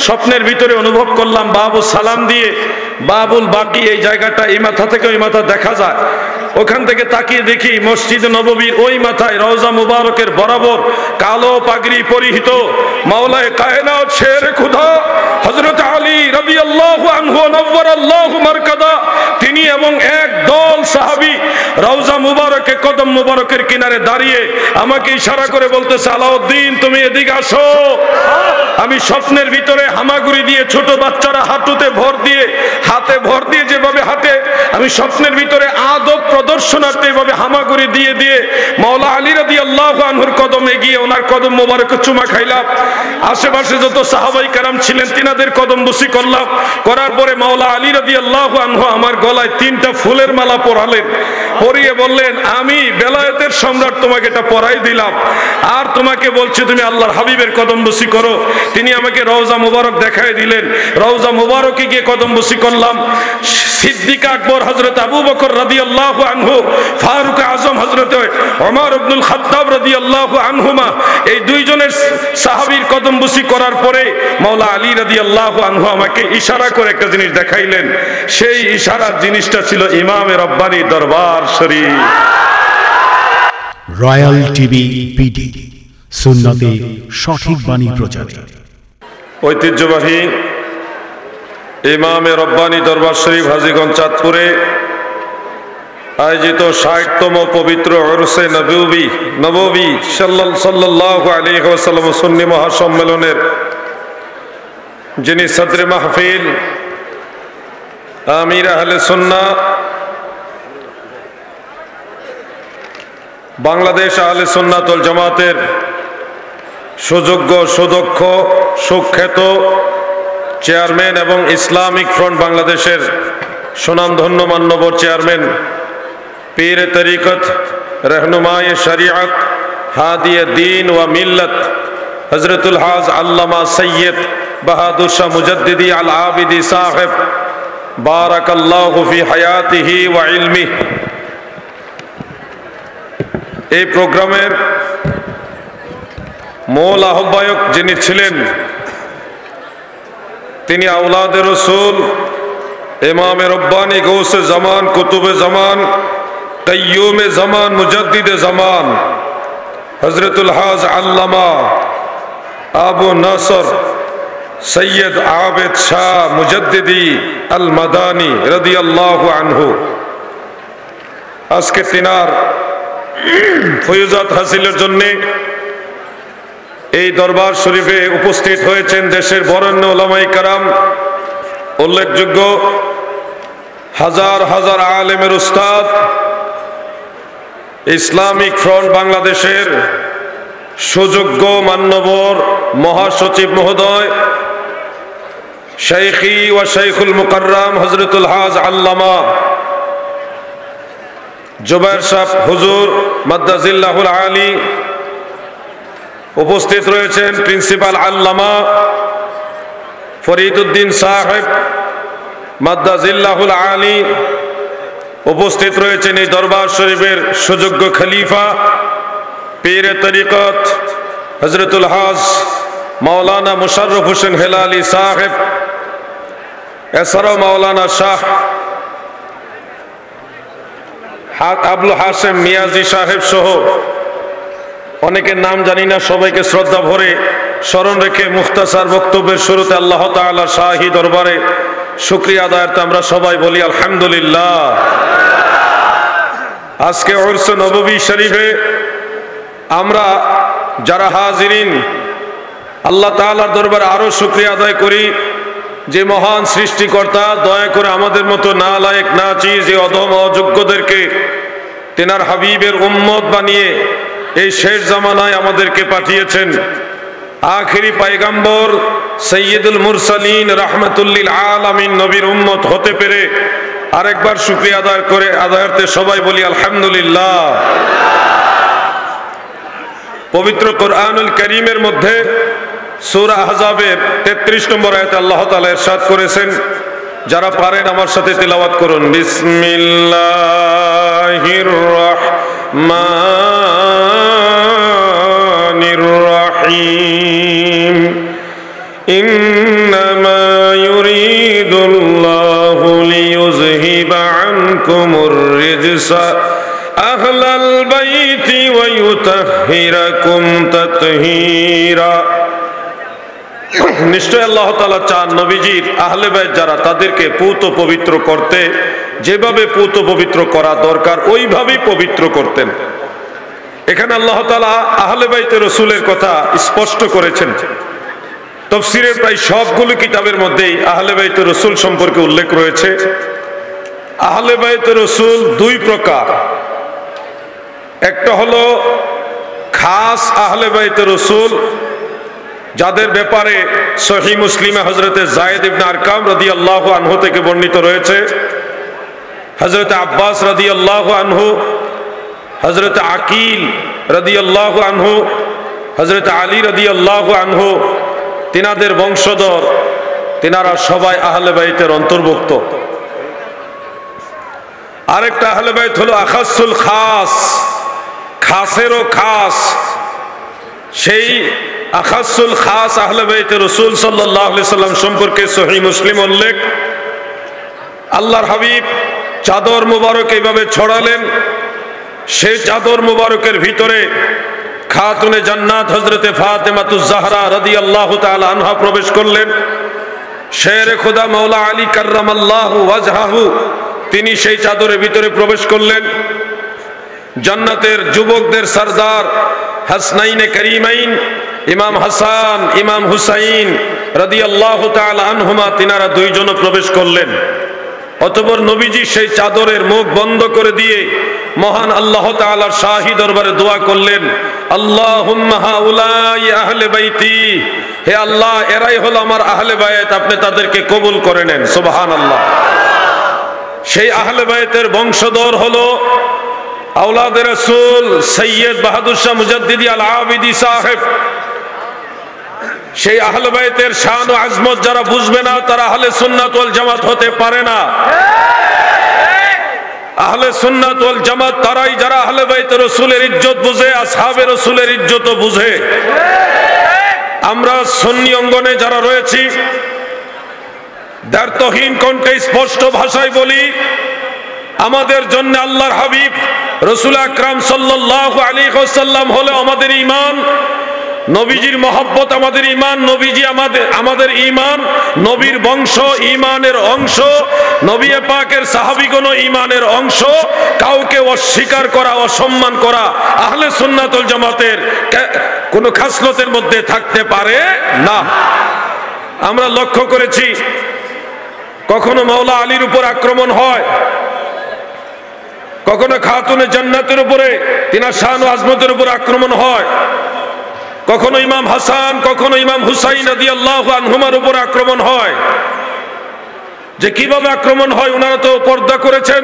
স্বপ্নের ভিতরে অনুভব করলাম বাবু সালাম দিয়ে বাবুল বাকি এই জায়গাটা এই মাথা থেকে ওই মাথা দেখা যায়। ওখান থেকে তাকিয়ে দেখি মসজিদ নববীর ওই মাথায় রওজা মুবারকের বরাবর কালো পাগড়ি পরিহিত মাওলায়ে কায়নাত শেরে খুদা হযরত আলী রাদিয়াল্লাহু আনহু নওয়ারাল্লাহু মারকাদা তিনি এবং এক দল সাহাবী রওজা মুবারকে কদম মুবারকের কিনারে দাঁড়িয়ে আমাকে ইশারা করে বলতেছে, আলাউদ্দিন তুমি এদিকে আসো। আমি স্বপ্নের ভিতরে হামাগুড়ি দিয়ে ছোট বাচ্চারা হাঁটুতে ভর দিয়ে হাতে ভর দিয়ে যেভাবে হাঁটে, আমি স্বপ্নের ভিতরে আদব প্রদর্শনার্থে এভাবে হামাগুড়ি দিয়ে দিয়ে মাওলা আলী রাদিয়াল্লাহু আনহুর কদমে গিয়ে ওনার কদম মোবারকে চুমা খাইলাম। আশেপাশে যত সাহাবাই কেরাম ছিলেন তিনাদের কদম বুসি করলাম। করার পরে মাওলা আলী রাদিয়াল্লাহু আনহু আমার গলায় 3টা ফুলের মালা পরালেন। পরিয়ে বললেন, আমি বেলায়েতের সম্রাট তোমাকে এটা পরাই দিলাম, আর তোমাকে বলছি তুমি আল্লাহর হাবিবের কদম বুসি করো। তিনি আমাকে রওজা মুবারক দেখায় দিলেন। রওজা মুবারকে গিয়ে কদম বুসি করলাম। সিদ্দিক আকবর হযরত আবু বকর রাদিয়াল্লাহু আনহু, ফারুক আজম হযরত ওমর ইবনুল খাত্তাব রাদিয়াল্লাহু আনহুমা, এই দুইজনের সাহাবীর কদম বুসি করার পরে মাওলা আলী রাদিয়াল্লাহু আনহু আমাকে ইশারা করে একটা জিনিস দেখাইলেন। সেই ইশারার জিনিসটা ছিল ইমামে রব্বানী দরবার শরীফ। রয়্যাল টিভি পিডি, সুন্নতে সঠিক বাণী প্রচার। ঐতিহ্যবাহী ইমামে রব্বানী দরবার শরীফ হাজীগঞ্জ চাঁদপুরে আয়োজিত 60তম পবিত্র উরসে নববী সাল্লাল্লাহু আলাইহি ওয়াসাল্লাম সুন্নি মহাসম্মেলনের যিনি সদরে মাহফিল, আমির আহলে সুন্নাহ, বাংলাদেশ আহলে সুন্নাত ওয়াল জামাতের সুযোগ্য সুদক্ষ সুখ্যাত চেয়ারম্যান এবং ইসলামিক ফ্রন্ট বাংলাদেশের সুনামধন্য মান্যবর চেয়ারম্যান, পীর তরিকত, रहनुमाए शरीयत, हादिए दीन व मिल्लत हजरतुल हाज अल्लामा सैयद बहादुर शाह मुजद्दिदी अल आबिदी साहिब बारकाल्लाहु फी हयातिही व इल्मिही। এই প্রোগ্রামের মূল আহ্বায়ক যিনি ছিলেন তিনি আওলাদে রসুল ইমামে রব্বানী গৌসে জামান কুতুবে জামান কাইয়ুমে জামান মুজাদ্দিদে জামান হযরতুল হাজ আল্লামা আবু নাসর সৈয়দ আবেদ শাহ মুজাদ্দিদি আল মাদানী রাদিয়াল্লাহু আনহু। আজকে তিনার ফয়জাত হাসিলের জন্য এই দরবার শরীফে উপস্থিত হয়েছেন দেশের বরেণ্য উলামায়ে কেরাম, উল্লেখযোগ্য হাজার হাজার আলেমের উস্তাদ, ইসলামিক ফ্রন্ট বাংলাদেশের সুযোগ্য মান্যবর মহাসচিব মহোদয়, শাইখি ওয়া শাইখুল মুকাররম হযরতুল হাজ আল্লামা জুবায়ের সাহেব হুজুর মাদ্দাজিল্লাহুল আলী, উপস্থিত রয়েছেন প্রিন্সিপাল আল্লামা ফরিদউদ্দিন সাহেব মাদ্দাজিল্লাহুল আলী, উপস্থিত রয়েছেন এই দরবার শরীফের সুযোগ্য খলিফা পীর তরিকত হযরতুল হাজ মাওলানা মুশাররফ হোসেন হেলালি সাহেব, এছাড়াও মাওলানা শাহ আবুল হাসেম মিয়াজি সাহেব সহ অনেকের নাম জানি না, সবাইকে শ্রদ্ধা ভরে স্মরণ রেখে মুখতাসার বক্তব্যের শুরুতে আল্লাহ তাআলার শাহী দরবারে শুকরিয়া আদায়ার্থে আমরা সবাই বলি আলহামদুলিল্লাহ। আজকে উরস নববী শরীফে আমরা যারা হাজিরিন আল্লাহ তাআলার দরবারে আরো শুকরিয়া আদায় করি যে মহান সৃষ্টিকর্তা দয়া করে আমাদের মতো নালায়েক নাচিজ এই অধম অযোগ্যদেরকে তেনার হাবিবের উম্মত বানিয়ে এই শেষ জামানায় আমাদেরকে পাঠিয়েছেন। আখিরি পয়গম্বর সৈয়দুল মুরসালিন রাহমাতুল লিল আলামিন নবীর উম্মত হতে পেরে আরেকবার শুকরিয়া আদায় করে আদায়ার্থে সবাই বলি আলহামদুলিল্লাহ। পবিত্র কোরআনুল কারীমের মধ্যে সূরা আহজাবের 33 নম্বর আয়াতে আল্লাহ তাআলা ইরশাদ করেছেন, যারা পারেন আমার সাথে তিলাওয়াত করুন, বিসমিল্লাহির রাহমানির রাহিম ইন্নামা ইউরিদুল্লাহু লিইয়ুযহিবা আনকুমুর রিজসা আহলাল বাইতি ওয়া ইউতাহহিরাকুম তাতহীরা। নিশ্চয় আল্লাহ তাআলা চান নবীজির আহলে বাইত যারা তাদেরকে পুত পবিত্র করতে, যেভাবে পুত পবিত্র করা দরকার ওইভাবেই পবিত্র করতেন। এখানে আল্লাহ তাআলা আহলে বাইতে রাসূলের কথা স্পষ্ট করেছেন। তাফসীরের প্রায় সবগুলো কিতাবের মধ্যেই আহলে বাইতে রাসূল সম্পর্কে উল্লেখ রয়েছে। আহলে বাইতে রাসূল দুই প্রকার, একটা হলো খাস আহলে বাইতে রাসূল, যাদের ব্যাপারে সহিহ মুসলিমে হযরতে যায়েদ ইবনে আরকাম রাদিয়াল্লাহু আনহু থেকে বর্ণিত রয়েছে, হযরতে আব্বাস রাদিয়াল্লাহু আনহু, হযরতে আকিল রাদিয়াল্লাহু আনহু, হযরতে আলী রাদিয়াল্লাহু আনহু, তিনাদের বংশধর, তিনারা সবাই আহলে বাইতের অন্তর্ভুক্ত। আরেকটা আহলে বাইত হলো আখাসুল খাস, খাসেরও খাস। সেই আখাসুল খাস আহলে বাইতে রাসূল সাল্লাল্লাহু আলাইহি সাল্লাম সম্পর্কে সহিহ মুসলিম উল্লেখ, আল্লাহর হাবিব চাদর মুবারক এইভাবে ছড়ালেন, সেই চাদর মুবারকের ভিতরে খাতুনে জান্নাত হযরতে ফাতেমাতুজ জাহরা রাদিয়াল্লাহু তাআলা আনহা প্রবেশ করলেন। শেরে খোদা মাওলা আলী কাররামাল্লাহু ওয়াজহাহু তিনি সেই চাদরের ভিতরে প্রবেশ করলেন। জান্নাতের যুবকদের সরদার হাসনাইনে করিমাইন ইমাম হাসান ইমাম হুসাইন রাদিয়াল্লাহু তাআলা আনহুমা তিনারা দুইজনও প্রবেশ করলেন। অতঃপর নবীজি সেই চাদরের মুখ বন্ধ করে দিয়ে মহান আল্লাহ তাআলার শাহী দরবারে দোয়া করলেন, আল্লাহুম্মা হাউলাই আহলে বাইতি, হে আল্লাহ এরাই হলো আমার আহলে বাইত, আপনি তাদেরকে কবুল করে নেন। সুবহানাল্লাহ। সেই আহলে বাইতের বংশধর হলো আওলাদে রাসূল সৈয়দ বাহাদুর শাহ মুজাদ্দিদি আল আবিদি সাহেব। সেই আহলে বাইতের শান ও আজমত যারা বুঝবে না তারা আহলে সুন্নাত ওয়াল জামাত হতে পারে না। আহলে সুন্নাত ওয়াল জামাত তারাই যারা আহলে বাইত রাসূলের ইজ্জত বুঝে, আসহাবে রাসূলের ইজ্জতও বুঝে। আমরা সুন্নি অঙ্গনে যারা রয়েছি দ্ব্যর্থহীন কণ্ঠে স্পষ্ট ভাষায় বলি, আমাদের জন্য আল্লাহর হাবিব রাসূল আকরাম সাল্লাল্লাহু আলাইহি ওয়াসাল্লাম হলো আমাদের ঈমান, নবীজির মহব্বত আমাদের ঈমান, নবীজি আমাদের ঈমান, নবীর বংশ ঈমানের অংশ, নবী পাকের সাহাবীগণ ঈমানের অংশ। কাউকে অস্বীকার করা, অসম্মান করা আহলে সুন্নাত ওয়াল জামাতের কোনো খাসলতের মধ্যে থাকতে পারে না। আমরা লক্ষ্য করেছি কখনো মাওলা আলীর উপর আক্রমণ হয়, কখনো খাতুনে জান্নাতের উপরে তিনার শান ও আজমতের উপর আক্রমণ হয়, কখনো ইমাম হাসান কখনো ইমাম হুসাইন রাদিয়াল্লাহু আনহুমার উপর আক্রমণ হয়। যে কিভাবে আক্রমণ হয়, ওনারা তো পর্দা করেছেন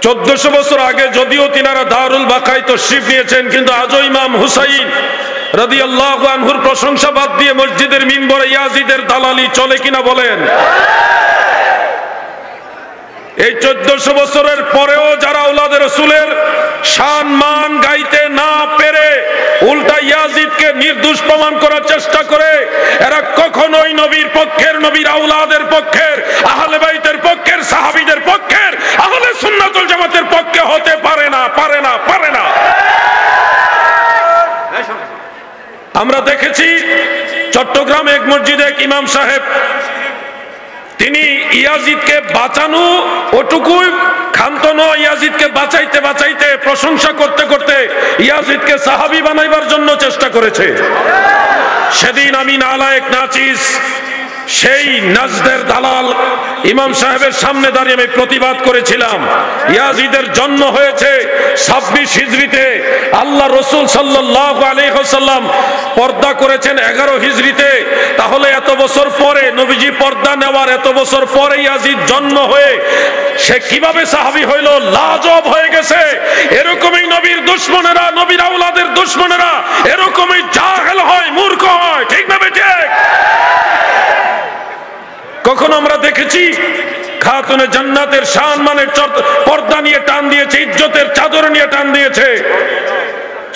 1400 বছর আগে, যদিও তিনারা দারুল বাকায় তশরিফ নিয়েছেন, কিন্তু আজও ইমাম হুসাইন রাদিয়াল্লাহু আনহুর প্রশংসা বাদ দিয়ে মসজিদের মিম্বরে ইয়াজিদের দালালি চলে কিনা বলেন? এই 1400 বছরের পরেও যারা আওলাদে রাসূলের শান মান গাইতে না পেরে উল্টা ইয়াজিদকে নির্দোষ প্রমাণ করার চেষ্টা করে, এরা কখনোই নবীর পক্ষের, নবীর আওলাদের পক্ষের, আহলে বাইতের পক্ষের, সাহাবীদের পক্ষের, আহলে সুন্নাত ওয়াল জামাতের পক্ষে হতে পারে না, পারে না, পারে না। আমরা দেখেছি চট্টগ্রামে এক মসজিদে এক ইমাম সাহেব, তিনি ইয়াজিদকে বাঁচানো ওটুকুই ক্ষান্ত নয়, ইয়াজিদকে বাঁচাইতে বাঁচাইতে প্রশংসা করতে করতে ইয়াজিদকে সাহাবী বানাইবার জন্য চেষ্টা করেছে। সেদিন আমি নালায়েক নাচিস সেই নাজদের দালাল ইমাম সাহেবের সামনে দাঁড়িয়ে আমি প্রতিবাদ করেছিলাম। ইয়াজিদের জন্ম হয়েছে 26 হিজরিতে, আল্লাহ রসুল সাল্লাল্লাহু আলাইহি ওয়াসাল্লাম পর্দা করেছেন 11 হিজরিতে। তাহলে এত বছর পরে, নবীজি পর্দা নেওয়ার এত বছর পরে ইয়াজিদ জন্ম হয়ে সে কিভাবে সাহাবী হইল? লাজব হয়ে গেছে। এরকমই নবীর দুশমনেরা, নবীর আওলাদের দুশমনেরা এরকমই জাহেল হয়, মূর্খ হয়, ঠিক না বেঠিক? কখন আমরা দেখেছি খাতুনে জান্নাতের শান মানের পর্দা নিয়ে টান দিয়েছে, ইজ্জতের চাদর নিয়ে টান দিয়েছে।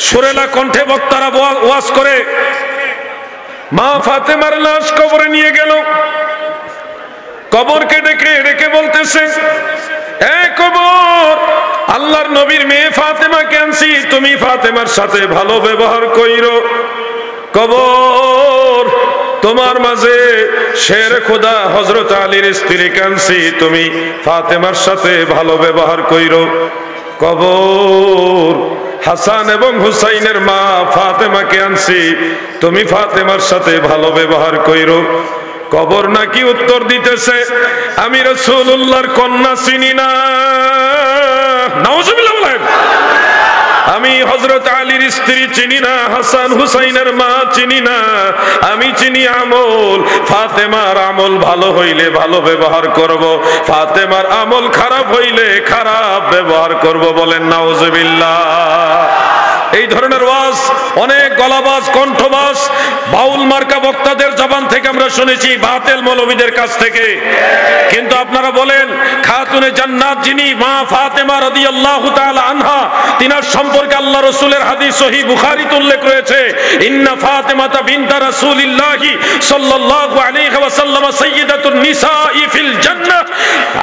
সুরেলা কণ্ঠে বক্তারা ওয়াজ করে মা ফাতেমার লাশ কবরে নিয়ে গেল। কবরকে ডেকে ডেকে বলতেছে, এ কবর, আল্লাহর নবীর মেয়ে ফাতেমাকে আনছি, তুমি ফাতেমার সাথে ভালো ব্যবহার কইরো। কবর, তোমার মাঝে শের খোদা হযরত আলীর স্ত্রী কানছি, তুমি ফাতেমার সাথে ভালো ব্যবহার কইরো। কবর, হাসান এবং হুসাইনের মা ফাতেমাকে আনছি, তুমি ফাতেমার সাথে ভালো ব্যবহার কইরো। কবর নাকি উত্তর দিতেছে, আমি রাসূলুল্লাহর কন্যা চিনি না। নাউজুবিল্লাহ বলেন। আমি হযরত আলীর স্ত্রী চিনি না, হাসান হুসাইনের মা চিনি না, আমি চিনি আমল। ফাতেমার আমল ভালো হইলে ভালো ব্যবহার করব, ফাতেমার আমল খারাপ হইলে খারাপ ব্যবহার করব। বলেন নাউজুবিল্লাহ। এই ধরনের ওয়াজ অনেক গলাবাজ, কণ্ঠবাজ, বাউল মার্কা বক্তাদের জবান থেকে আমরা শুনেছি, বাতিল মৌলবীদের কাছ থেকে। কিন্তু আপনারা বলেন, খাতুনে জান্নাত যিনি মা ফাতেমা রাদিয়াল্লাহু তাআলা আনহা, তিনার সম্পর্কে আল্লাহ রাসূলের হাদিস সহিহ বুখারীতে উল্লেখ রয়েছে, ইন্না ফাতেমাতা বিনতা রাসূলিল্লাহি সাল্লাল্লাহু আলাইহি ওয়াসাল্লাম সাইয়্যিদাতুন নিসাই ফিল জান্নাহ।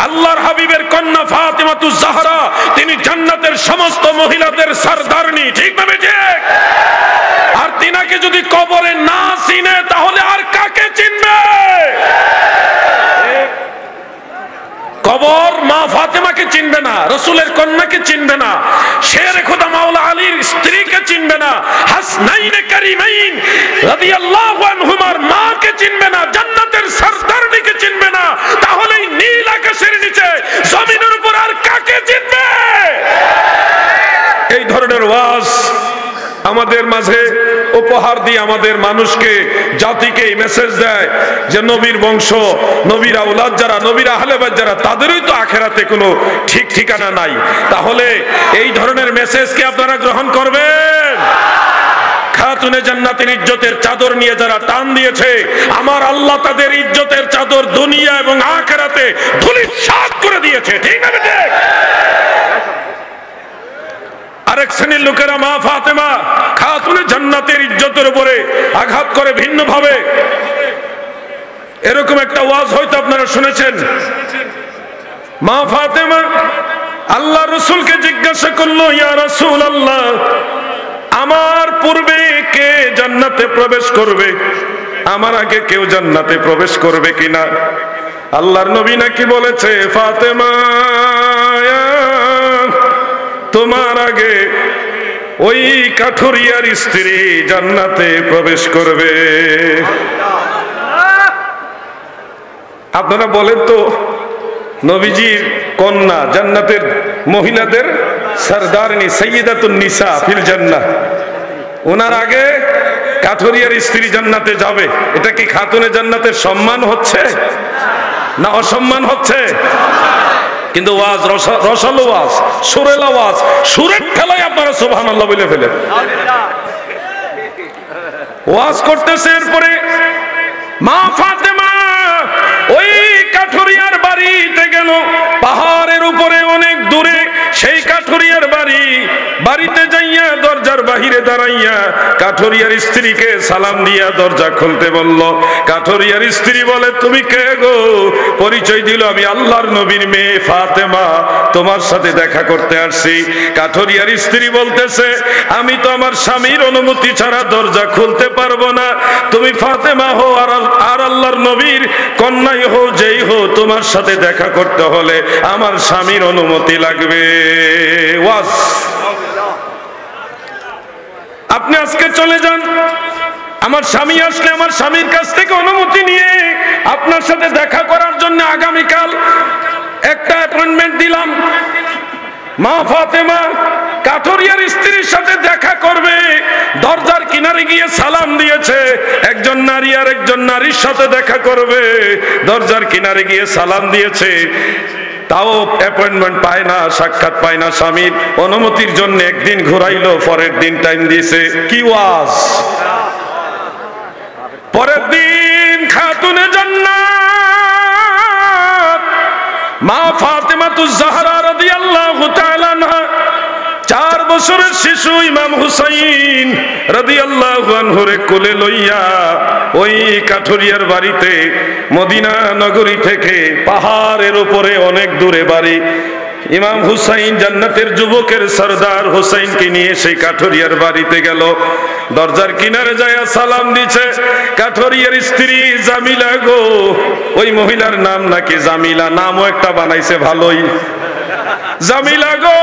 আল্লাহর হাবিবের কন্যা ফাতেমাতুজ জাহরা, তিনি জান্নাতের সমস্ত মহিলাদের সরদারনি। ঠিক না বেঠিক? আর তিনাকে যদি কবরে না চিনে, তাহলে আর কাকে চিনবে? কবর মা ফাতেমাকে চিনবে না, রাসূলের কন্যাকে চিনবে না, শের খোদা মাওলা আলীর স্ত্রীকে চিনবে না, হাসনাইনে কারিমাইন রাদিয়াল্লাহু আনহুমার মাকে চিনবে না, জান্নাতের সরদারনিকে চিনবে না, তাহলে নীল আকাশের নিচে জমিনের উপর আর কাকে চিনবে? এই ধরনের ওয়াজ আমাদের মাঝে উপহার দিয়ে আমাদের মানুষকে, জাতিকে এই মেসেজ দেয় যে নবীর বংশ, নবীর আওলাদ যারা, নবীর আহলে বাইত যারা, তাদেরই তো আখেরাতে কোনো ঠিক ঠিকানা নাই। তাহলে এই ধরনের মেসেজকে আপনারা গ্রহণ করবেন? খাতুনে জান্নাতের ইজ্জতের চাদর নিয়ে যারা টান দিয়েছে, আমার আল্লাহ তাদের ইজ্জতের চাদর দুনিয়া এবং আখেরাতে ধূলিসাৎ করে দিয়েছে। ঠিক না বেঠিক? আরেক শ্রেণীর লোকেরা মা ফাতেমা খাতুনে জান্নাতের ইজ্জতের উপরে আঘাত করে ভিন্ন ভাবে। এরকম একটা ওয়াজ হয়তো আপনারা শুনেছেন। মা ফাতেমা আল্লাহ রাসূলকে জিজ্ঞাসা করলো, ইয়া রাসূলুল্লাহ, আমার পূর্বে কে জান্নাতে প্রবেশ করবে? আমার আগে কেউ জান্নাতে প্রবেশ করবে কিনা? আল্লাহর নবী নাকি বলেছে, ফাতেমা, তোমার আগে ওই কাঠুরিয়ার স্ত্রী জান্নাতে প্রবেশ করবে। আপনারা বলেন তো, নবীজির কন্যা, জান্নাতের মহিলাদের সরদারনি, সাইয়্যিদাতুন নিসা ফিল জান্নাহ, ওনার আগে কাঠুরিয়ার স্ত্রী জান্নাতে যাবে। এটা কি খাতুনে জান্নাতের সম্মান হচ্ছে না অসম্মান হচ্ছে? কিন্তু ওয়াজ রসালো ওয়াজ, সুরেলা ওয়াজ, সুরের খেলায় আপনারা সুবহানাল্লাহ বলে ফেলেন। ওয়াজ করতেছে, এরপরে মা ফাতেমা ওই কাঠুরিয়ার বাড়িতে গেল, পাহাড়ের উপরে অনেক দূরে সেই কাঠুরিয়ার বাড়ি। বাড়িতে যাইয়া দরজার বাহিরে দাঁড়াইয়া কাঠুরিয়ার স্ত্রীকে সালাম দিয়া দরজা খুলতে বলল। কাঠুরিয়ার স্ত্রী বলে, তুমি কে গো? পরিচয় দিল, আমি আল্লাহর নবীর মেয়ে ফাতেমা, তোমার সাথে দেখা করতে আসছি। কাঠুরিয়ার স্ত্রী বলতেছে, আমি তো আমার স্বামীর অনুমতি ছাড়া দরজা খুলতে পারবো না। তুমি ফাতেমা হো আর আল্লাহর নবীর কন্যাই হো, যেই হো, তোমার সাথে দেখা করতে হলে আমার স্বামীর অনুমতি লাগবে। ওয়াজ, আপনি আজকে চলে যান, আমার স্বামী আসলে আমার স্বামীর কাছ থেকে অনুমতি নিয়ে আপনার সাথে দেখা করার জন্য আগামীকাল একটা অ্যাপয়েন্টমেন্ট দিলাম। মা ফাতেমা কাঠুরিয়ার স্ত্রীর সাথে দেখা করবে, দরজার কিনারে গিয়ে সালাম দিয়েছে। একজন নারী আর একজন নারীর সাথে দেখা করবে, দরজার কিনারে গিয়ে সালাম দিয়েছে, তাও অ্যাপয়েন্টমেন্ট পায় না, সাক্ষাৎ পায় না। স্বামীর অনুমতির জন্য একদিন ঘুরাইলো, পরের দিন টাইম দিয়েছে। কি ওয়াজ! পরের দিন খাতুনে জান্নাত মা ফাতেমাতুজ জাহরা রাদিয়াল্লাহু তাআলা আনহা 4 বছরের শিশু ইমাম হুসাইন রাদিয়াল্লাহু আনহুরে কোলে লইয়া ওই কাঠুরিয়ার বাড়িতে, মদিনা নগরী থেকে পাহাড়ের উপরে অনেক দূরে বাড়ি, ইমাম হুসাইন জান্নাতের যুবকের সরদার হুসাইনকে নিয়ে সেই কাঠুরিয়ার বাড়িতে গেল। দরজার কিনারে যায় সালাম দিছে। কাঠুরিয়ার স্ত্রী জামিলা গো, ওই মহিলার নাম নাকি জামিলা, নামও একটা বানাইছে ভালোই। জামিলা গো,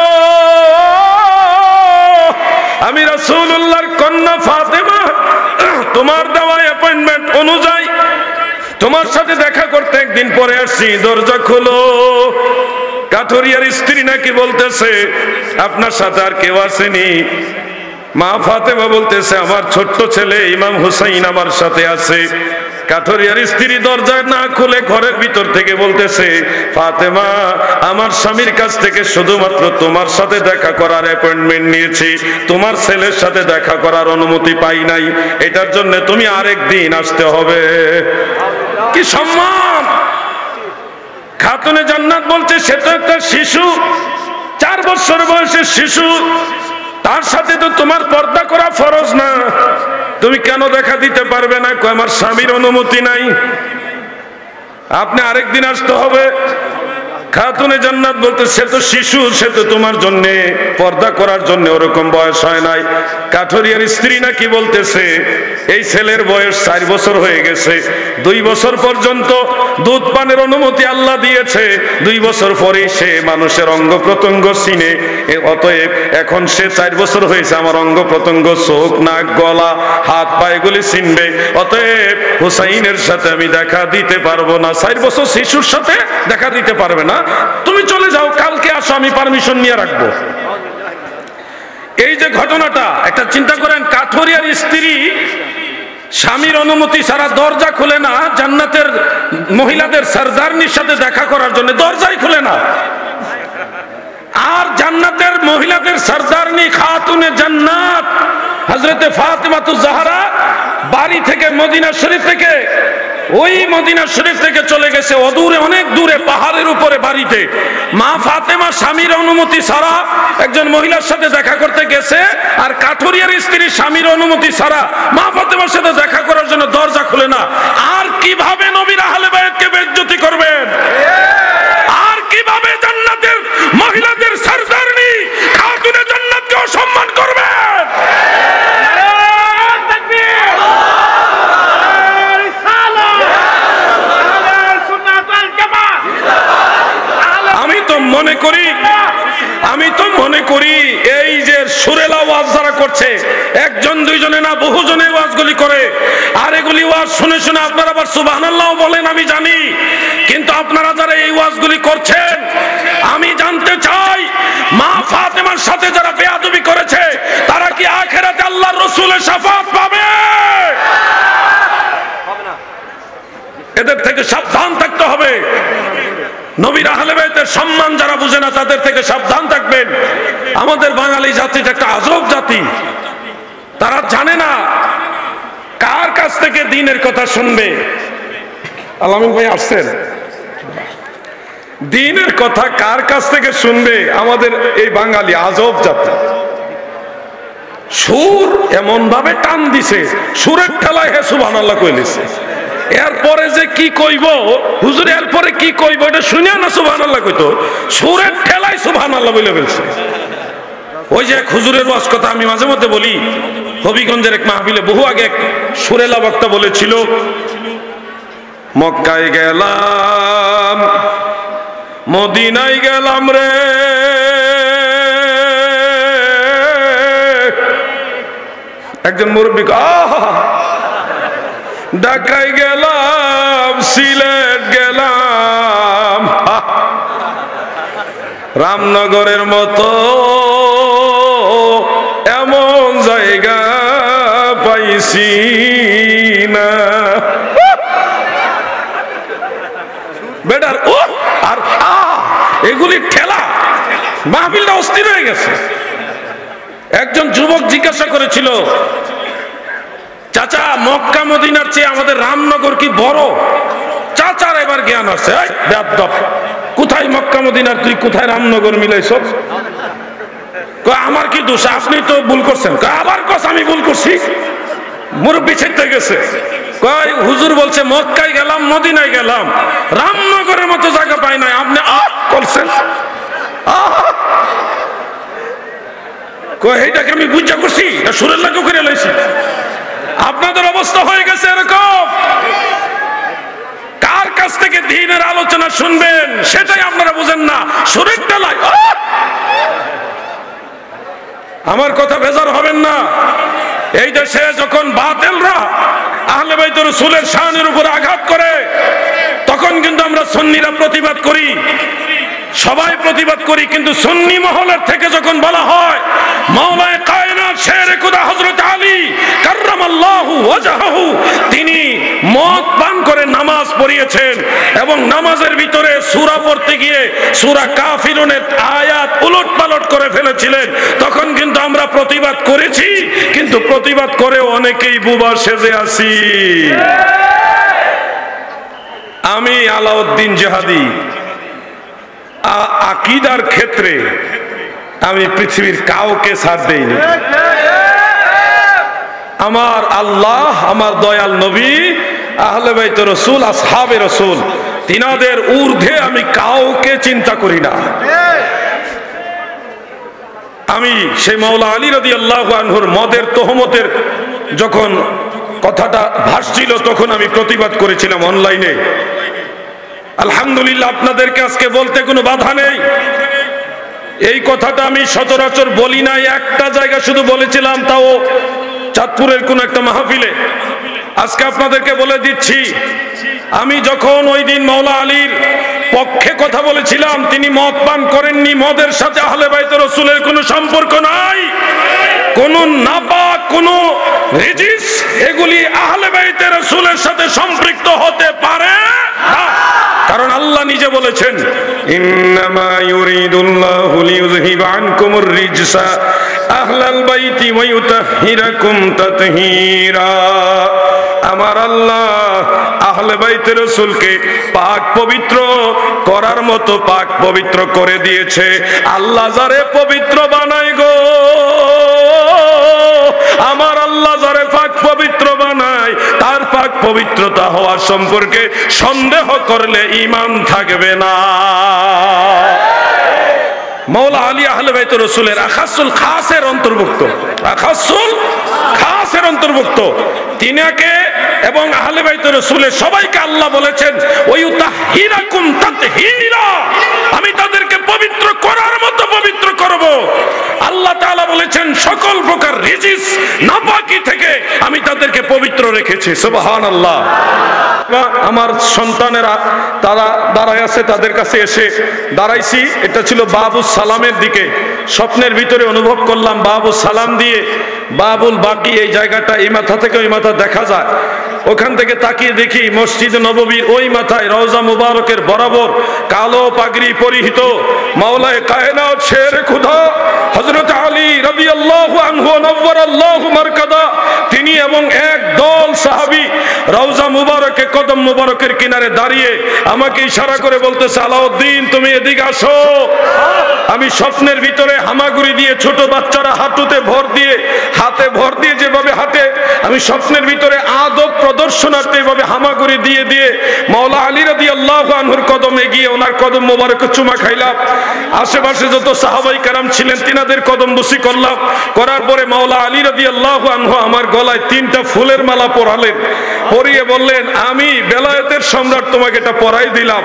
আমি রাসূলুল্লাহর কন্যা ফাতেমা তোমার দেওয়া অ্যাপয়েন্টমেন্ট অনুযায়ী তোমার সাথে দেখা করতে একদিন পরে আসছি, দরজা খোলো। কাঠুরিয়ার স্ত্রী নাকি বলতেছে আপনার সাথে আর কেউ আসেনি? মা ফাতেমা বলতেছে আমার ছোট্ট ছেলে ইমাম হুসাইন আমার সাথে আছে। কাঠুরিয়ার স্ত্রী দরজা না খুলে ঘরের ভিতর থেকে বলতেছে ফাতেমা, আমার স্বামীর কাছ থেকে শুধুমাত্র তোমার সাথে দেখা করার অ্যাপয়েন্টমেন্ট নিয়েছি, তোমার ছেলের সাথে দেখা করার অনুমতি পাই নাই, এটার জন্য তুমি আরেক দিন আসতে হবে। কি সম্মান! খাতুনে জান্নাত বলছে সে তো একটা শিশু, 4 বছর বয়সের শিশু, তার সাথে তো তোমার পর্দা করা ফরজ না, তুমি কেন দেখা দিতে পারবে না? আমার স্বামীর অনুমতি নাই, আপনি আরেকদিন আসতে হবে। খাতুনে জান্নাত বলতে সে তো শিশু, সে তো তোমার জন্য পর্দা করার জন্য ওরকম বয়স হয় নাই। কাঠুরিয়ার স্ত্রী নাকি বলতেছে এই ছেলের বয়স 4 বছর হয়ে গেছে, 2 বছর পর্যন্ত দুধ পানের অনুমতি আল্লাহ দিয়েছে, 2 বছর পরে সে মানুষের অঙ্গ প্রত্যঙ্গ চিনে, অতএব এখন সে 4 বছর হয়েছে, আমার অঙ্গ প্রত্যঙ্গ চোখ নাক গলা হাত পা এগুলি চিনবে, অতএব হুসাইনের সাথে আমি দেখা দিতে পারবো না। 4 বছর শিশুর সাথে দেখা দিতে পারবে না, তুমি চলে যাও, কালকে আসো, আমি পারমিশন নিয়ে রাখবো। এই যে ঘটনাটা একটা চিন্তা করেন, কাঠুরিয়ার স্ত্রী স্বামীর অনুমতি ছাড়া দরজা খুলে না জান্নাতের মহিলাদের সরদারনির সাথে দেখা করার জন্য, দরজাই খুলে না। আর জান্নাতের মহিলাদের সরদারনি খাতুনে জান্নাত হযরতে ফাতেমাতুজ জাহরা বাড়ি থেকে মদিনা শরীফ থেকে, ওই মদিনা শরীফ থেকে চলে গেছে অদূরে, অনেক দূরে পাহাড়ের উপরে বাড়িতে। মা ফাতেমা স্বামীর অনুমতি ছাড়া একজন মহিলার সাথে দেখা করতে গেছে, আর কাঠুরিয়ার স্ত্রী স্বামীর অনুমতি ছাড়া মা ফাতেমার সাথে দেখা করার জন্য দরজা খুলে না। আর কিভাবে নবীর আহলে বায়াতকে বেইজ্জতি করবেন? আর কিভাবে জান্নাতের মহিলাদের সরদারনি খাতুনে জান্নাতকে অসম্মান করবেন? আমি তো মনে করি এই যে সুরেলা ওয়াজ যারা করছে, একজন দুইজনে না বহুজনে ওয়াজগুলি করে, আর এগুলি ওয়াজ শুনে শুনে আপনারা আবার সুবহানাল্লাহ বলেন আমি জানি, কিন্তু আপনারা যারা এই ওয়াজগুলি করছেন, আমি জানতে চাই মা ফাতেমার সাথে যারা বেয়াদবি করেছে তারা কি আখিরাতে আল্লাহর রাসূলের শাফাত পাবে? এদের থেকে সাবধান থাকতে হবে। নবীর আহলে বায়াতের সম্মান যারা বুঝে না তাদের থেকে সাবধান থাকবেন। আমাদের বাঙালি জাতিটা একটা আজব জাতি, তারা জানে না কার কাছ থেকে দ্বীনের কথা শুনবে। আলামিন ভাই আসছেন, দ্বীনের কথা কার কাছ থেকে শুনবে? আমাদের এই বাঙালি আজব জাতি। সুর এমন ভাবে টান দিছে, সুরের ঠেলায় হে সুবহানাল্লাহ কইলেছে, এরপরে যে কি কইব হুজুর, এরপরে কি কইব এটা শুনে না সুবহানাল্লাহ কইতো, সুরের ঠেলায় সুবহানাল্লাহ বলে ফেলছে। ওই যে হুজুরের ওয়াজ কথা আমি মাঝে মধ্যে বলি, হবিগঞ্জের এক মাহফিলে বহু আগে এক সুরেলা বক্তা বলেছিল, মক্কায় গেলাম মদিনায় গেলাম রে, একজন মুরব্বী ঢাকায় গেলাম সিলেট গেলাম, রামনগরের মতো এমন জায়গা পাইছি না। বেটার ও আর এগুলি ঠেলা, মাহফিলটা অস্থির হয়ে গেছে। একজন যুবক জিজ্ঞাসা করেছিল, চাচা মক্কা মদিনার চেয়ে আমাদের রামনগর কি বড়? চাচার এবার জ্ঞান আছে, কোথায় মক্কা মদিনার তুই কোথায় রামনগর মিলাইছ? আমার কি দোষ, আপনি তো ভুল করছেন। আবার কস আমি ভুল করছি, মুরব্বী ছেড়ে গেছে। কয় হুজুর বলছে মক্কায় গেলাম, মদিনায় গেলাম, রামনগরের মতো জায়গা পাই নাই, আপনি করছেন। কয় এইটাকে আমি বুঝা করছি, সুরের লাগু করে লাইছি। আপনাদের অবস্থা হয়ে গেছে এরকম। কার কাছ থেকে দ্বীনের আলোচনা শুনবেন সেটাই আপনারা বুঝেন না, সুরের ডালায়। আমার কথা বেজার হবেন না। এই দেশে যখন বাতিলরা আহলে বাইত রাসূলের শানের উপর আঘাত করে, তখন কিন্তু আমরা সুন্নিরা প্রতিবাদ করি, সবাই প্রতিবাদ করি। কিন্তু সুন্নি মহলের থেকে যখন বলা হয় মাওলায়ে কায়নাত শেরে খুদা হযরত আলী কাররামাল্লাহু ওয়াজহাহু তিনি মদ পান করে নামাজ পড়িয়েছেন এবং নামাজের ভিতরে সূরা পড়তে গিয়ে সূরা কাফিরুনের আয়াত উলটপালট করে ফেলেছিলেন, তখন কিন্তু আমরা প্রতিবাদ করেছি। কিন্তু প্রতিবাদ করেও অনেকেই বুবা সেজে আছি। আমি আলাউদ্দিন জিহাদি আকীদার ক্ষেত্রে আমি পৃথিবীর কাউকে ছাড় দেইনি। আমার আল্লাহ, আমার দয়াল নবী, আহলে বাইত রাসূল, আসহাবে রাসূল, তিনাদের ঊর্ধ্বে আমি কাউকে চিন্তা করি না। আমি সেই মাওলা আলী রাদিয়াল্লাহু আনহুর মদের তহমতের যখন কথাটা ভাসছিল, তখন আমি প্রতিবাদ করেছিলাম অনলাইনে। আলহামদুলিল্লাহ, আপনাদেরকে আজকে বলতে কোনো বাধা নেই। এই কথাটা আমি সচরাচর বলি নাই, একটা জায়গা শুধু বলেছিলাম, তাও চাঁদপুরের কোন একটা মাহফিলে। আজকে আপনাদেরকে বলে দিচ্ছি, আমি যখন ওই দিন মাওলা আলীর পক্ষে কথা বলেছিলাম, তিনি মদ পান করেননি, মদের সাথে আহলে বাইত রাসূলের কোনো সম্পর্ক নাই, কোন নাপাক, কোন রিজিস এগুলি আহলে বাইত রাসূলের সাথে সম্পৃক্ত হতে পারে না। কারণ আল্লাহ নিজে বলেছেন, ইন্নামা ইউরিদুল্লাহু লিইউযহিবা আনকুমুর রিজসা আহলাল বাইতি ওয়া ইউতাহহিরাকুম তাতহীরা। আমার আল্লাহ আহলে বাইত রাসূলকে পাক পবিত্র করার মতো পাক পবিত্র করে দিয়েছে। আল্লাহ যারে পবিত্র বানায় গো, আমার আল্লাহ যারে পাক পবিত্র বানায়, তার পাক পবিত্রতা হওয়ার সম্পর্কে সন্দেহ করলে ঈমান থাকবে না। মাওলা আলী আহলে বাইত রাসূলের আখাসুল খাসের অন্তর্ভুক্ত, আখাসুল খাসের অন্তর্ভুক্ত। তিনাকে এবং আহলে বাইত রাসূলের সবাইকে আল্লাহ বলেছেন ওয়ায়ুতাহহিরাকুম তাতহীরা, আমি তাদেরকে পবিত্র করার মতো পবিত্র করব। আল্লাহ তাআলা বলেছেন সকল প্রকার রিজিস নাপাকি থেকে আমি তাদেরকে পবিত্র রেখেছি। সুবহানাল্লাহ। আমার সন্তানেরা তারা দাঁড়ায় আছে, তাদের কাছে এসে দাঁড়াইছি, এটা ছিল বাবুস সালামের দিকে। স্বপ্নের ভিতরে অনুভব করলাম বাবুস সালাম দিয়ে বাবুল বাকি এই জায়গাটা, এই মাথা থেকে ওই মাথা দেখা যায়। ওখান থেকে তাকিয়ে দেখি মসজিদ নববীর ওই মাথায় রওজা মুবারকের বরাবর কালো পাগড়ি পরিহিত মাওলায়ে কায়নাত শেরে খুদা হযরত আলী রাদিয়াল্লাহু আনহু নওয়ারাল্লাহু মারকাদা, তিনি এবং এক দল সাহাবী রওজা মুবারকে কদম মুবারকের কিনারে দাঁড়িয়ে আমাকে ইশারা করে বলতেছে, আলাউদ্দিন তুমি এদিকে আসো। আমি স্বপ্নের ভিতরে হামাগুড়ি দিয়ে, ছোট বাচ্চারা হাঁটুতে ভর দিয়ে, হাতে ভর দিয়ে যেভাবে হাঁটে, আমি স্বপ্নের ভিতরে আদব প্রদর্শনার্থে এভাবে হামাগুড়ি দিয়ে দিয়ে মাওলা আলী রাদিয়াল্লাহু আনহুর কদমে গিয়ে ওনার কদম মোবারকে চুমা খাইলাম। আশেপাশে যত সাহাবাই কেরাম ছিলেন তিনাদের কদম বুসি করলাম। করার পরে মাওলা আলী রাদিয়াল্লাহু আনহু আমার গলায় 3টা ফুলের মালা পরালেন, পরিয়ে বললেন, আমি বেলায়েতের সম্রাট তোমাকে এটা পরাই দিলাম,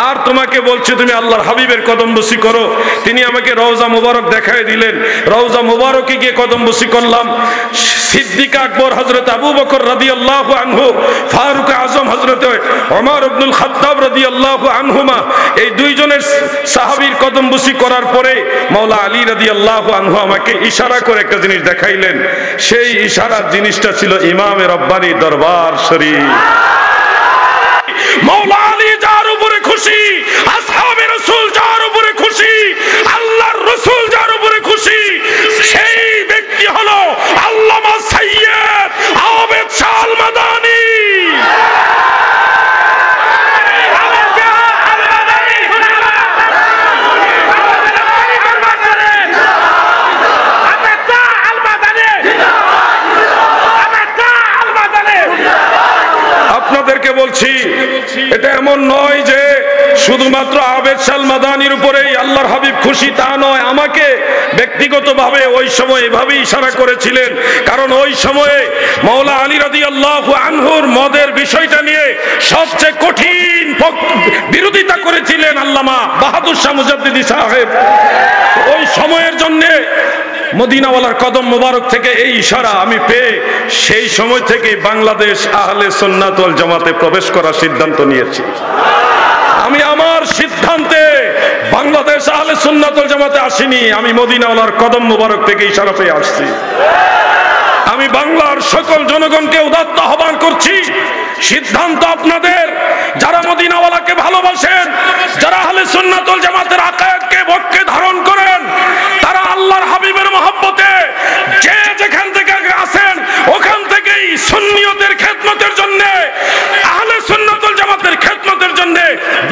আর তোমাকে বলছি তুমি আল্লাহর হাবিবের কদম বুসি করো। তিনি আমাকে রওজা মুবারক দেখায় দিলেন। রওজা মুবারকে গিয়ে কদম বুসি করলাম। সিদ্দিক আকবর হযরত আবু বকর রাদিয়াল্লাহু আনহু, ফারুক আজম হযরত ওমর ইবনুল খাত্তাব রাদিয়াল্লাহু আনহুমা, এই দুইজনের সাহাবীর কদম বুসি করার পরে মাওলা আলী রাদিয়াল্লাহু আনহু আমাকে ইশারা করে একটা জিনিস দেখাইলেন। সেই ইশারার জিনিসটা ছিল ইমামে রব্বানি দরবার শরীফ। মাওলা আলী যার উপরে খুশি, আসহাবে রাসূল যার উপরে খুশি, আল্লাহর রাসূল যার উপরে খুশি, সেই ব্যক্তি হলো আল্লামা সাইয়্যিদ আবেদ শাহ আল মাদানী। এটা এমন নয় যে শুধুমাত্র আবেদ শাল মাদানির উপরেই আল্লাহর হাবিব খুশি, তা নয়। আমাকে ব্যক্তিগতভাবে ওই সময় এভাবে ইশারা করেছিলেন, কারণ ওই সময়ে মাওলা আলী রাদিয়াল্লাহু আনহুর মদের বিষয়টা নিয়ে সবচেয়ে কঠিন বিরোধিতা করেছিলেন আল্লামা বাহাদুর শাহ মুজাদ্দিদি সাহেব। ওই সময়ের জন্য মদিনাওয়ালার কদম মোবারক থেকে এই ইশারা আমি পেয়ে সেই সময় থেকে বাংলাদেশ আহলে সুন্নাত ওয়াল জামাতে প্রবেশ করার সিদ্ধান্ত নিয়েছি। আমি আমার সিদ্ধান্তে বাংলাদেশ আহলে সুন্নাত ওয়াল জামাতে আসিনি, আমি মদিনাওয়ালার কদম মোবারক থেকে ইশারা পেয়ে আসছি। আমি বাংলার সকল জনগণকে উদাত্ত আহ্বান করছি, সিদ্ধান্ত আপনাদের। যারা মদিনাওয়ালাকে ভালোবাসেন, যারা আহলে সুন্নাত ওয়াল জামাতের আকায়েদকে বক্ষে ধারণ করেন, তারা আল্লাহর হাবিবের মহব্বতে যে যেখান থেকে আসেন ওখান থেকেই সুন্নিয়তের খেদমতের জন্য, আহলে সুন্নাত ওয়াল জামাতের খেদমতের জন্য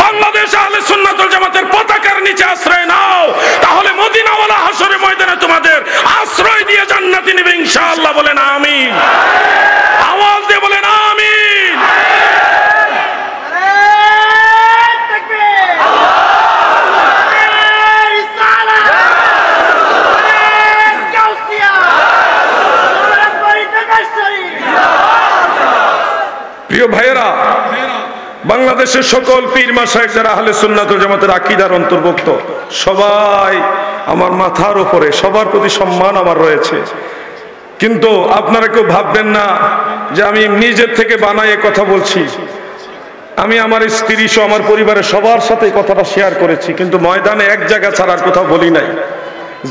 বাংলাদেশ আহলে সুন্নাত ওয়াল জামাতের পতাকার নিচে আশ্রয় নাও। তাহলে মদিনাওয়ালা হাসরের ময়দানে তোমাদের আশ্রয় দিয়ে জান্নাতে নেবে ইনশাআল্লাহ। বলেন আমিন, আওয়াজ দিয়ে বলেন আমিন। প্রিয় ভাইয়েরা, বাংলাদেশের সকল পীর মাশায়েখ যারা আহলে সুন্নাত ওয়াল জামাতের আকীদার অন্তর্ভুক্ত, সবাই আমার মাথার উপরে, সবার প্রতি সম্মান আমার রয়েছে। কিন্তু আপনারা কেউ ভাববেন না যে আমি নিজের থেকে বানায় কথা বলছি। আমি আমার স্ত্রী সহ আমার পরিবারের সবার সাথে কথাটা শেয়ার করেছি, কিন্তু ময়দানে এক জায়গা ছাড়ার কথা বলি নাই।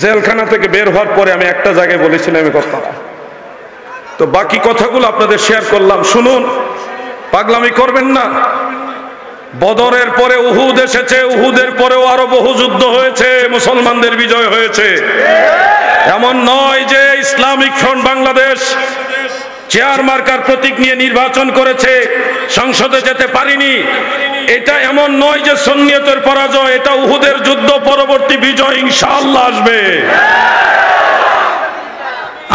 জেলখানা থেকে বের হওয়ার পরে আমি একটা জায়গায় বলেছিলাম এই কথাটা, তো বাকি কথাগুলো আপনাদের শেয়ার করলাম। শুনুন, পাগলামি করবেন না। বদরের পরে উহুদ এসেছে, উহুদের পরেও আরো বহু যুদ্ধ হয়েছে, মুসলমানদের বিজয় হয়েছে। এমন নয় যে ইসলামিক ফ্রন্ট বাংলাদেশ চেয়ার মার্কার প্রতীক নিয়ে নির্বাচন করেছে, সংসদে যেতে পারিনি। এটা এমন নয় যে সুন্নিয়তের পরাজয়, এটা উহুদের যুদ্ধ পরবর্তী বিজয় ইনশাআল্লাহ আসবে।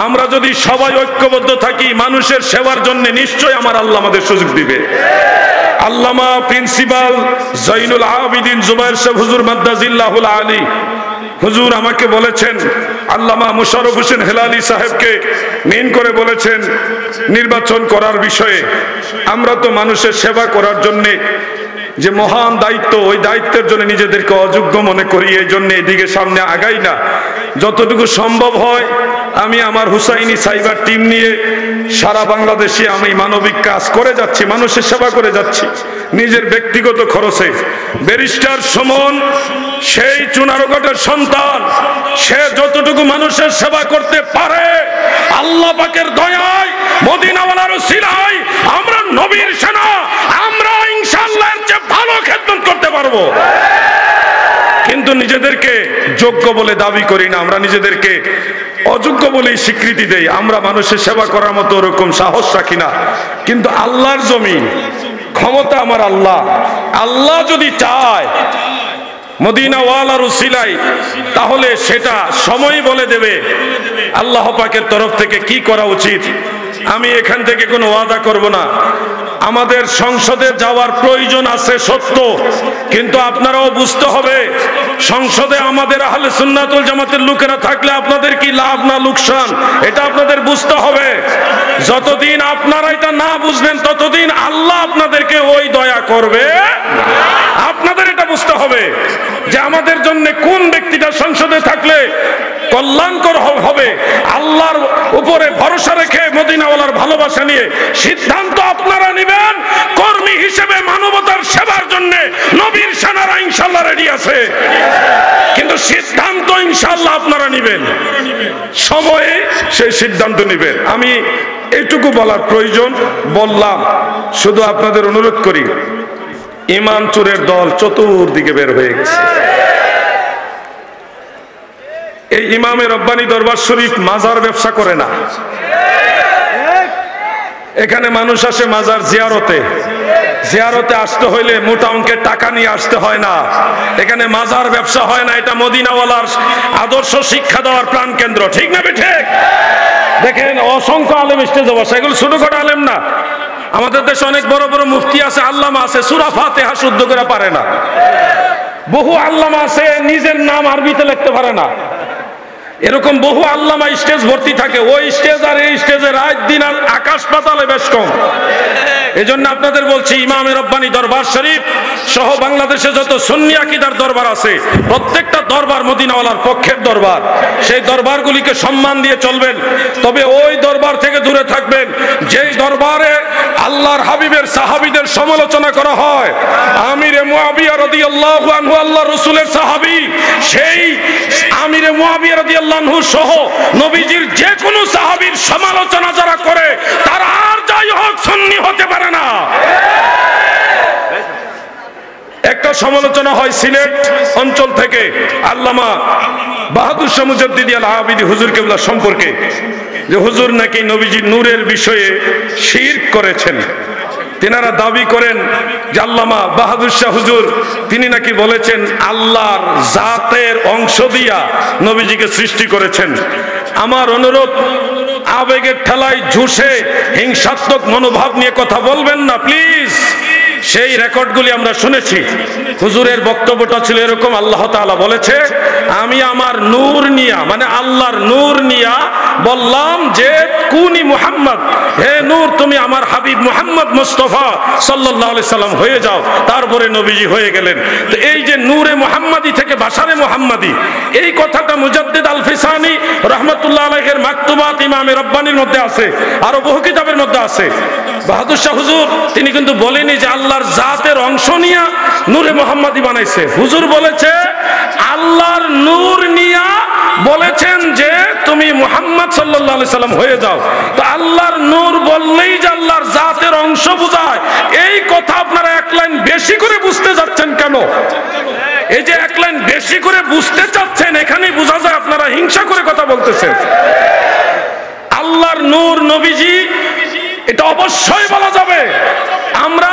আমরা যদি সবাই ঐক্যবদ্ধ থাকি মানুষের সেবার জন্য, নিশ্চয় আমার আল্লাহ আমাদের সুযোগ দিবে। আল্লামা প্রিন্সিপাল জৈনুল আবিদিন জুবায়ের সাহেব হুজুর মাদ্দাজিল্লাহুল আলী হুজুর আমাকে বলেছেন, আল্লামা মুশাররফ হোসেন হেলালি সাহেবকে মেন করে বলেছেন নির্বাচন করার বিষয়ে। আমরা তো মানুষের সেবা করার জন্য যে মহান দায়িত্ব, ওই দায়িত্বের জন্য নিজেদেরকে অযোগ্য মনে করি, এই জন্য এদিকে সামনে আগাই না। যতটুকু সম্ভব হয় আমি আমার হুসাইনি সাইবার টিম নিয়ে সারা বাংলাদেশে আমি মানবিক কাজ করে যাচ্ছি, মানুষের সেবা করে যাচ্ছি নিজের ব্যক্তিগত খরচে। ব্যারিস্টার সুমন সেই চুনারঘাটের সন্তান, সে যতটুকু মানুষের সেবা করতে পারে আল্লাহ পাকের দয়ায়, মদিনাওয়ালার উসিলায় আমরা নবীর সেনা, আমরা ইনশাআল্লাহ এর চেয়ে ভালো খেদমত করতে পারবো। কিন্তু নিজেদেরকে যোগ্য বলে দাবি করি না, আমরা নিজেদেরকে অযোগ্য বলেই স্বীকৃতি দেই। আমরা মানুষের সেবা করার মতো ওরকম সাহস রাখি না। কিন্তু আল্লাহর জমিন, ক্ষমতা আমার আল্লাহ। আল্লাহ যদি চায় মদিনাওয়ালার উসিলায়, তাহলে সেটা সময় বলে দেবে আল্লাহ পাকের তরফ থেকে কি করা উচিত। আমি এখান থেকে কোনো ওয়াদা করব না। আমাদের সংসদে যাওয়ার প্রয়োজন আছে সত্য, কিন্তু আপনারাও বুঝতে হবে সংসদে আমাদের আহলে সুন্নাত ওয়াল জামাতের লোকেরা থাকলে আপনাদের কি লাভ না লোকসান, এটা আপনাদের বুঝতে হবে। যতদিন আপনারা এটা না বুঝবেন ততদিন আল্লাহ আপনাদেরকে ওই দয়া করবে। আপনাদের এটা বুঝতে হবে যে আমাদের জন্য কোন ব্যক্তিটা সংসদে থাকলে কল্যাণকর হবে। আল্লাহর উপরে ভরসা রেখে মদিনাওয়ালার ভালোবাসা নিয়ে সিদ্ধান্ত আপনারা নেবেন। কর্মী হিসেবে মানবতার সেবার জন্য নবীর সেনারা ইনশাআল্লাহ রেডি আছে, কিন্তু সিদ্ধান্ত ইনশাআল্লাহ আপনারা নেবেন, সময়ে সেই সিদ্ধান্ত নেবেন। আমি এইটুকু বলার প্রয়োজন বললাম। শুধু আপনাদের অনুরোধ করি, ইমাম চোরের দল চতুর্দিকে বের হয়ে গেছে। এই ইমামে রব্বানী দরবার শরীফ মাজার ব্যবসা করে না। এখানে মানুষ আসে মাজার জিয়ারতে, জিয়ারতে আসতে হইলে মোটা অঙ্কের টাকা নিয়ে আসতে হয় না। এখানে মাজার ব্যবসা হয় না। এটা মদিনাওয়ালার আদর্শ শিক্ষা দেওয়ার প্রাণ কেন্দ্র, ঠিক না? ঠিক দেখেন অসংখ্য আলেম স্টেজে বসে, এগুলো ছোটখাটো আলেম না, আমাদের দেশে অনেক বড় বড় মুফতি আছে, আল্লামা আছে, সূরা ফাতিহা শুদ্ধ করে পারে না। বহু আল্লামা আছে নিজের নাম আরবিতে লিখতে পারে না। এরকম বহু আল্লামা স্টেজ ভর্তি থাকে, ওই স্টেজ আর এই স্টেজে রাত দিন আর আকাশ পাতালে বেশ কম। এজন্য আপনাদের বলছি, ইমামে রব্বানী দরবার শরীফ সহ বাংলাদেশে যত সুন্নি আকীদার দরবার আছে, প্রত্যেকটা দরবার মদিনাওয়ালার পক্ষের দরবার। সেই দরবারগুলিকে সম্মান দিয়ে চলবেন, তবে ওই দরবার থেকে দূরে থাকবেন যেই দরবারে আল্লাহর হাবিবের সাহাবীদের সমালোচনা করা হয়। আমিরে মুআবিয়া রাদিয়াল্লাহু আনহু আল্লাহর রাসূলের সাহাবী, সেই আমিরে মুআবিয়া রাদিয়াল্লাহু আনহু সহ নবীজির যে কোনো সাহাবীর সমালোচনা যারা করে তারা আর যাই হোক সুন্নি হতে পারে না। একটা সমালোচনা হয় সিলেট অঞ্চল থেকে আল্লামা বাহাদুর শাহ মুজাদ্দিদি আল আবিদি হুজুর কেবলা সম্পর্কে, যে হুজুর নাকি নবীজির নূরের বিষয়ে শিরক করেছেন। তেনারা দাবি করেন যে আল্লামা বাহাদুর শাহ হুজুর তিনি নাকি বলেছেন আল্লাহর জাতের অংশ দিয়া নবীজিকে সৃষ্টি করেছেন। আমার অনুরোধ, আবেগের ঠেলায় ঝুঁসে হিংসাত্মক মনোভাব নিয়ে কথা বলবেন না প্লিজ। সেই রেকর্ডগুলি আমরা শুনেছি। হুজুরের বক্তব্যটা ছিল এরকম, আল্লাহ তাআলা বলেছে আমি আমার নূর নিয়া, মানে আল্লাহর নূর নিয়া বললাম যে কুনি মুহাম্মদ, হে নূর তুমি আমার হাবিব মুহাম্মদ মুস্তাফা সাল্লাল্লাহু আলাইহি সাল্লাম হয়ে যাও। তারপরে নবীজি হয়ে গেলেন। তো এই যে নূরে মুহাম্মাদি থেকে বাশারে মুহাম্মাদি, এই কথাটা মুজাদ্দিদ আল ফিসানি রাহমাতুল্লাহ আলাইহির মাকতুবাত ইমামে রব্বানির মধ্যে আছে, আরো বহু কিতাবের মধ্যে আছে। বাহাদুর শাহ হুজুর তিনি কিন্তু বলেনি যে আল্লাহর জাতের অংশ নিয়া নূরে মুহাম্মাদি বানাইছে। হুজুর বলেছে আল্লাহর নূর নিয়া বলেছেন যে তুমি মুহাম্মদ সাল্লাল্লাহু আলাইহি সাল্লাম হয়ে যাও। তো আল্লাহর নূর বললেই যে আল্লাহর জাতের অংশ বোঝায়, এই কথা আপনারা এক লাইন বেশি করে বুঝতে যাচ্ছেন কেন? এই যে এক লাইন বেশি করে বুঝতে চাচ্ছেন, এখানেই বোঝা যায় আপনারা হিংসা করে কথা বলতেছেন। আল্লাহর নূর নবীজি, এটা অবশ্যই বলা যাবে। আমরা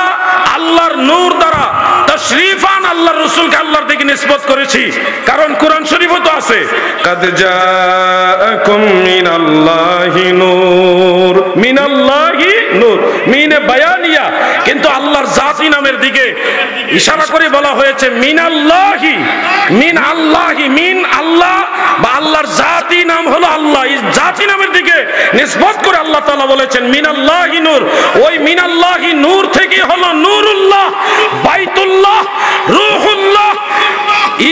আল্লাহর নূর দ্বারা তাশরীফান আল্লাহর রাসূলকে আল্লাহর দিকে নিসবত করেছি, কারণ কোরআন শরীফে তো আছে কাদ জাআকুম মিনাল্লাহি নূর, মিনাল্লাহি নূর, মিনে বায়ানিয়া, কিন্তু আল্লাহর জাতি নামের দিকে ইশারা করে বলা হয়েছে মিনাল্লাহি, মিন আল্লাহি, মিন আল্লাহ বা আল্লাহর জাতি নাম হলো আল্লাহ, এই জাতি নামের দিকে নিসবত করে আল্লাহ তাআলা বলেছেন মিনাল্লাহি নূর। ওই মিনাল্লাহি নূর থেকে হলো নূরুল্লাহ, বাইতুল্লাহ, রূহুল্লাহ,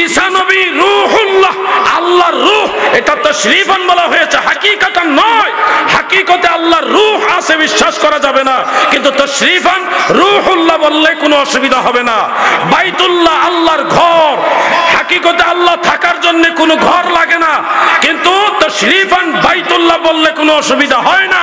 ঈসা নবী রূহুল্লাহ, আল্লাহর রূহ। এটা তাশরীফান বলা হয়েছে, হাকিকাতান নয়। হাকিকতে আল্লাহর রূহ আছে বিশ্বাস করা যাবে না, কিন্তু তাশরীফান রূহুল্লাহ বললে কোনো অসুবিধা হবে না। বাইতুল্লাহ আল্লাহর ঘর, হাকিকতে আল্লাহ থাকার জন্য কোনো ঘর লাগে না, কিন্তু তাশরীফান বাইতুল্লাহ বললে কোনো অসুবিধা হয় না।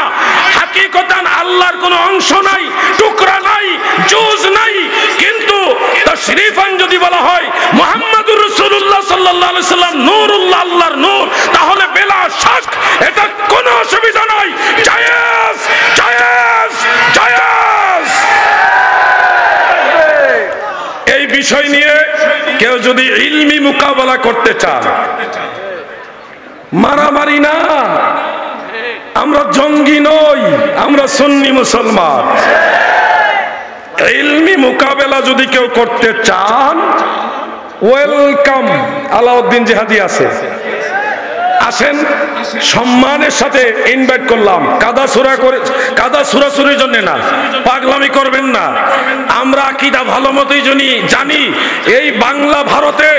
হাকিকতান আল্লাহর কোনো অংশ নাই, টুকরা নাই, জুজ নাই, কিন্তু তাশরীফান যদি বলা হয় মুহাম্মাদুর রাসূলুল্লাহ সাল্লাল্লাহু আলাইহি সাল্লাম নূরুল্লাহ, আল্লাহর নূর, তাহলে বেলা শাক এটা কোনো অসুবিধা নাই, জায়েজ জায়েজ জায়েজ। এই বিষয় নিয়ে কেউ যদি ইলমি মোকাবেলা করতে চান, মারামারি না, আমরা জঙ্গি নই, আমরা সুন্নি মুসলমান। ইলমি মোকাবেলা যদি কেউ করতে চান, ওয়েলকাম। আলাউদ্দিন জিহাদি আছে, আসেন, সম্মানের সাথে ইনভাইট করলাম। কাদা সুরাসুরির জন্য না, পাগলামি করবেন না। আমরা আকীদা ভালো মতোই জানি। এই বাংলা ভারতে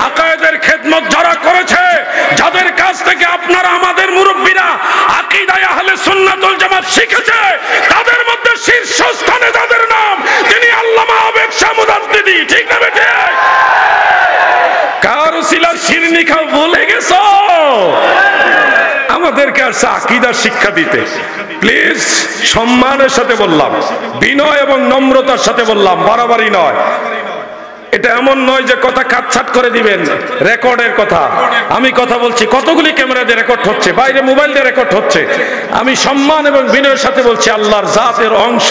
আকায়েদের খেদমত যারা করেছে, যাদের কাছ থেকে আপনারা আমাদের মুরব্বীরা আকীদায়ে আহলে সুন্নাত ওয়াল জামাত শিখেছে, তাদের মধ্যে শীর্ষস্থানে যাদের নাম, তিনি আল্লামা আবেদ শাহ মুজাদ্দিদি। ঠিক না বেটে? কার উসিলা শিরনি খাও ভুলে গেছো? আমাদেরকে আসছে আকীদার শিক্ষা দিতে। প্লিজ সম্মানের সাথে বললাম, বিনয় এবং নম্রতার সাথে বললাম, বাড়াবাড়ি নয়। এটা এমন নয় যে কথা কাটছাট করে দিবেন। রেকর্ডের কথা আমি কথা বলছি, কতগুলি ক্যামেরা দিয়ে রেকর্ড হচ্ছে, বাইরে মোবাইল দিয়ে রেকর্ড হচ্ছে। আমি সম্মান এবং বিনয়ের সাথে বলছি, আল্লাহর জাতের অংশ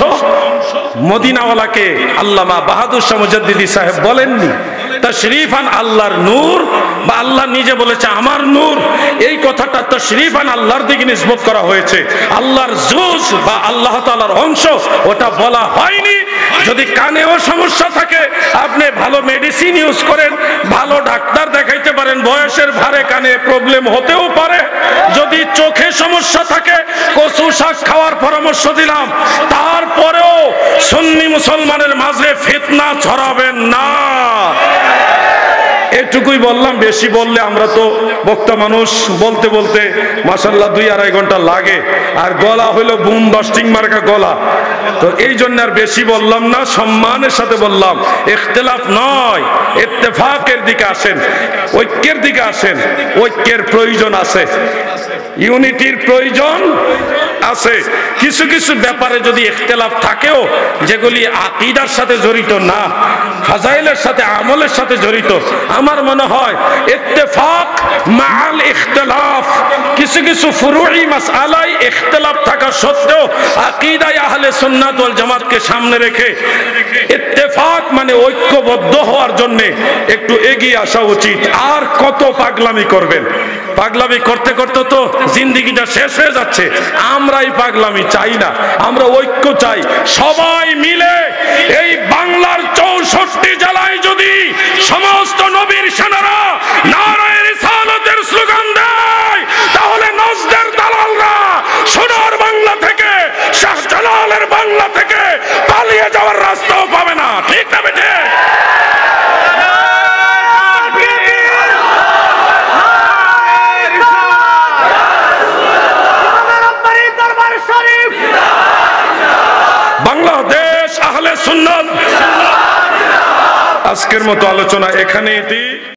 মদিনাওয়ালাকে আল্লামা বাহাদুর শাহ মুজাদ্দিদি সাহেব বলেননি, তাশরীফান আল্লাহর নূর, বা আল্লাহ নিজে বলেছে আমার নূর, এই কথাটা তাশরীফান আল্লাহর দিকে নিসবত করা হয়েছে। আল্লাহর জুজ বা আল্লাহ তাআলার অংশ ওটা বলা হয়নি। যদি কানেও সমস্যা থাকে আপনি ভালো মেডিসিন ইউজ করেন, ভালো ডাক্তার দেখাইতে পারেন, বয়সের ভারে কানে প্রবলেম হতেও পারে। যদি চোখে সমস্যা থাকে কচু শাক খাওয়ার পরামর্শ দিলাম, তারপরেও সুন্নি মুসলমানের মাঝে ফিতনা ছড়াবেন না। এটুকুই বললাম, বেশি বললে আমরা তো বক্তা মানুষ, বলতে বলতে মাশাআল্লাহ 2-2.5 ঘন্টা লাগে, আর গলা হইলো বুম বাস্টিং মার্কা গলা, তো এই জন্য আর বেশি বললাম না, সম্মানের সাথে বললাম। ইখতিলাফ নয়, ইত্তেফাকের দিকে আসেন, ঐক্যের দিকে আসেন। ঐক্যের প্রয়োজন আছে, ইউনিটির প্রয়োজন আছে। কিছু কিছু ব্যাপারে যদি ইখতিলাফ থাকেও, যেগুলি আকীদার সাথে জড়িত না, ফাজাইলের সাথে আমলের সাথে জড়িত, আমার মনে হয় ইত্তেফাক মাআল ইখতিলাফ। কিছু কিছু ফুরুই মাসআলায় ইখতিলাফ থাকা সত্ত্বেও আকীদায়ে আহলে সুন্নাত ওয়াল জামাতকে সামনে রেখে ইত্তেফাক মানে ঐক্যবদ্ধ হওয়ার জন্য একটু এগিয়ে আসা উচিত। আর কত পাগলামি করবেন? পাগলামি করতে করতে তো জিন্দেগিটা শেষ হয়ে যাচ্ছে। আমরাই পাগলামি চাই না, আমরা ঐক্য চাই। সবাই মিলে এই বাংলার 64 জেলায় যদি সমস্ত নবীর সেনারা নারায়ে রিসালাতের স্লোগান দেয়, তাহলে নজদের দালালরা সোনার বাংলা থেকে, শাহজালালের বাংলা থেকে পালিয়ে যাওয়ার রাস্তাও পাবে না। ঠিক না বেটে? বাংলাদেশ আহলে সুন্নাত। আজকের মতো আলোচনা এখানেই।